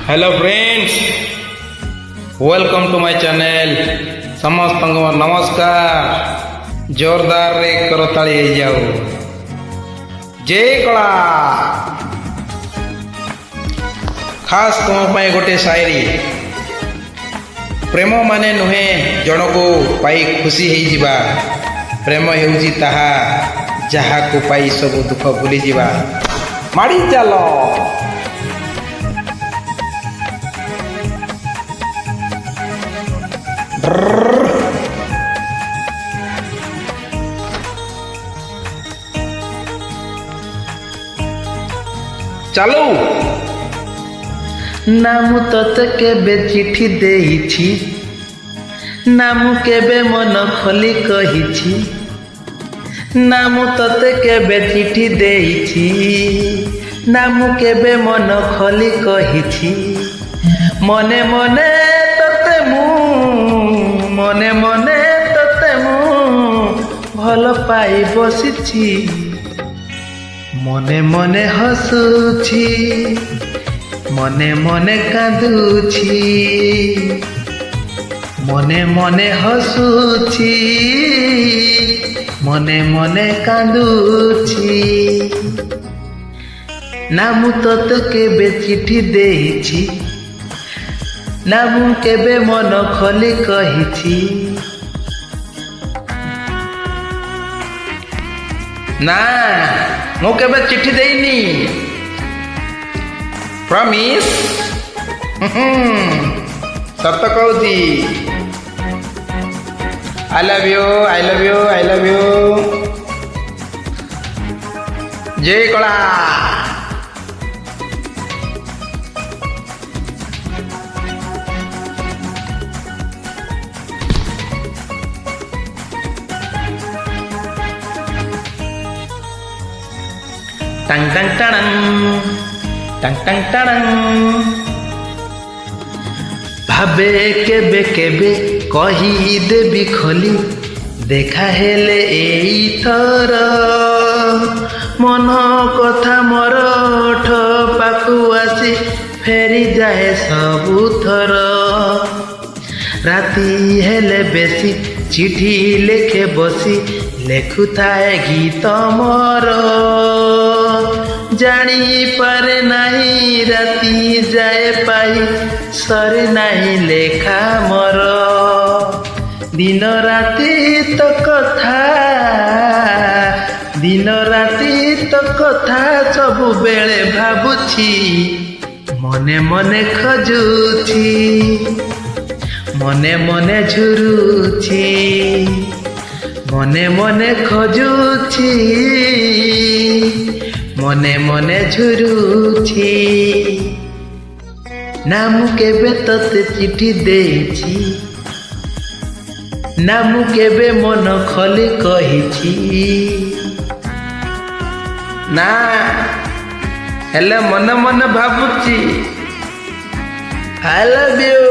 Hello friends, welcome to my channel. समस्त नमस्कार। जोरदार रे करताली जाओ। जय कला। खास तुम पाए गोटे शायरी। प्रेम माने नुहे जन को पाई खुशी हो जिबा। प्रेम हेउजी ताहा जहा को पाई सब दुख भूली जिबा। माड़ी चलो। चलो ना मु तते केबे चिठी देइछि, ना मु केबे मन खोली कहिछि। ना मु तते केबे चिठी देइछि, ना मु केबे मन खोली कहिछि। मने मने तते मु, मने मने तते मु भल पाई बसिछि। मने मने हसुछि, मने मने कांदुछि। मने मने हसुछि, मने मने कांदुछि। ना मु तते केबे चिठी देइछि, ना मु केबे मन खोली कहिछि। ना मु केबे चिट्ठी देइनी। प्रॉमिस। सत कहूची। I love you, I love you, I love you. जय कला। टंग टंग टंग टंग टंग टंग। भाबे केबे केबे कही देबी खोली, देखा हेले एई थर। मन कथा मोर ओठ पाखु आसी फेरी जाए सबु थर। राति हेले बेसी चिठी लेखे बसी, लेखुथाए गीत मोर। जानी पारे नहीं राति जाए पाई, सरे नहीं लेखा मोर। दिन राति तो कथा, दिन राति तो कथा सबु बेले भाबुछि। मने मने खजुछि, मने मने झुरुछि। मने मने खजुछि, मने मने झुरुछि। ना मु केबे तते चिठी देइछि, ना मु केबे मन खोली कहिछि। ना हेले मन मन भाबुची। आई लव यू।